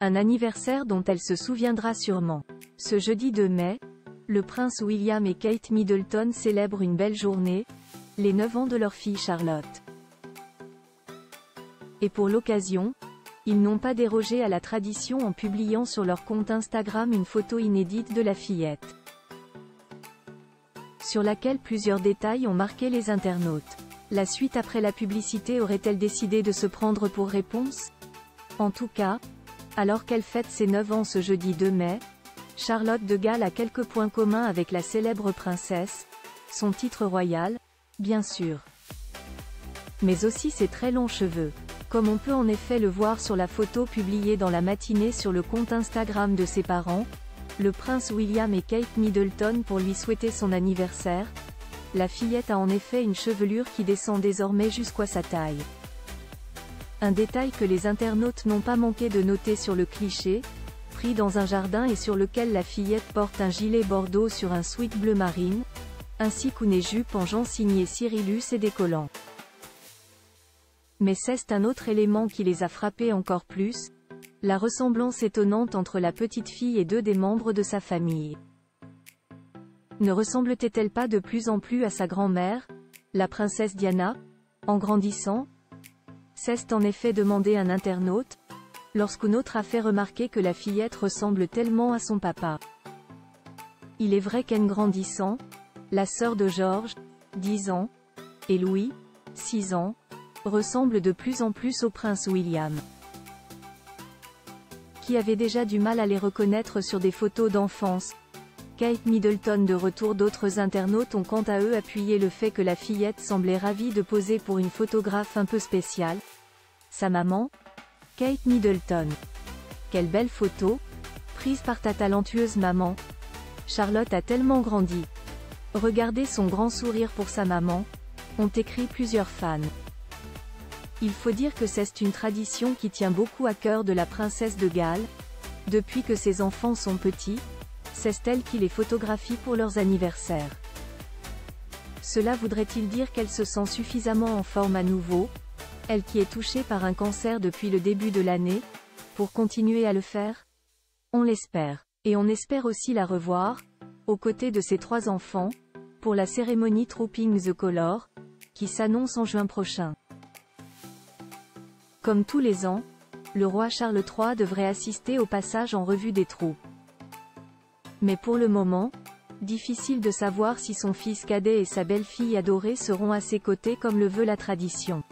Un anniversaire dont elle se souviendra sûrement. Ce jeudi 2 mai, le prince William et Kate Middleton célèbrent une belle journée, les 9 ans de leur fille Charlotte. Et pour l'occasion, ils n'ont pas dérogé à la tradition en publiant sur leur compte Instagram une photo inédite de la fillette, sur laquelle plusieurs détails ont marqué les internautes. La suite après la publicité aurait-elle décidé de se prendre pour réponse? En tout cas, alors qu'elle fête ses 9 ans ce jeudi 2 mai, Charlotte de Galles a quelques points communs avec la célèbre princesse, son titre royal, bien sûr, mais aussi ses très longs cheveux, comme on peut en effet le voir sur la photo publiée dans la matinée sur le compte Instagram de ses parents, le prince William et Kate Middleton pour lui souhaiter son anniversaire. La fillette a en effet une chevelure qui descend désormais jusqu'à sa taille. Un détail que les internautes n'ont pas manqué de noter sur le cliché, pris dans un jardin et sur lequel la fillette porte un gilet bordeaux sur un sweat bleu marine, ainsi qu'une jupe en jean signée Cyrillus et décollant. Mais c'est un autre élément qui les a frappés encore plus, la ressemblance étonnante entre la petite fille et deux des membres de sa famille. Ne ressemble-t-elle pas de plus en plus à sa grand-mère, la princesse Diana, en grandissant? C'est en effet demandé un internaute, lorsqu'une autre a fait remarquer que la fillette ressemble tellement à son papa. Il est vrai qu'en grandissant, la sœur de George, 10 ans, et Louis, 6 ans, ressemble de plus en plus au prince William, qui avait déjà du mal à les reconnaître sur des photos d'enfance. Kate Middleton de retour. D'autres internautes ont quant à eux appuyé le fait que la fillette semblait ravie de poser pour une photographe un peu spéciale, sa maman, Kate Middleton. Quelle belle photo, prise par ta talentueuse maman. Charlotte a tellement grandi. Regardez son grand sourire pour sa maman, ont écrit plusieurs fans. Il faut dire que c'est une tradition qui tient beaucoup à cœur de la princesse de Galles. Depuis que ses enfants sont petits, c'est elle qui les photographie pour leurs anniversaires. Cela voudrait-il dire qu'elle se sent suffisamment en forme à nouveau, elle qui est touchée par un cancer depuis le début de l'année, pour continuer à le faire? On l'espère. Et on espère aussi la revoir, aux côtés de ses 3 enfants, pour la cérémonie Trooping the Colour, qui s'annonce en juin prochain. Comme tous les ans, le roi Charles III devrait assister au passage en revue des troupes. Mais pour le moment, difficile de savoir si son fils cadet et sa belle-fille adorée seront à ses côtés comme le veut la tradition.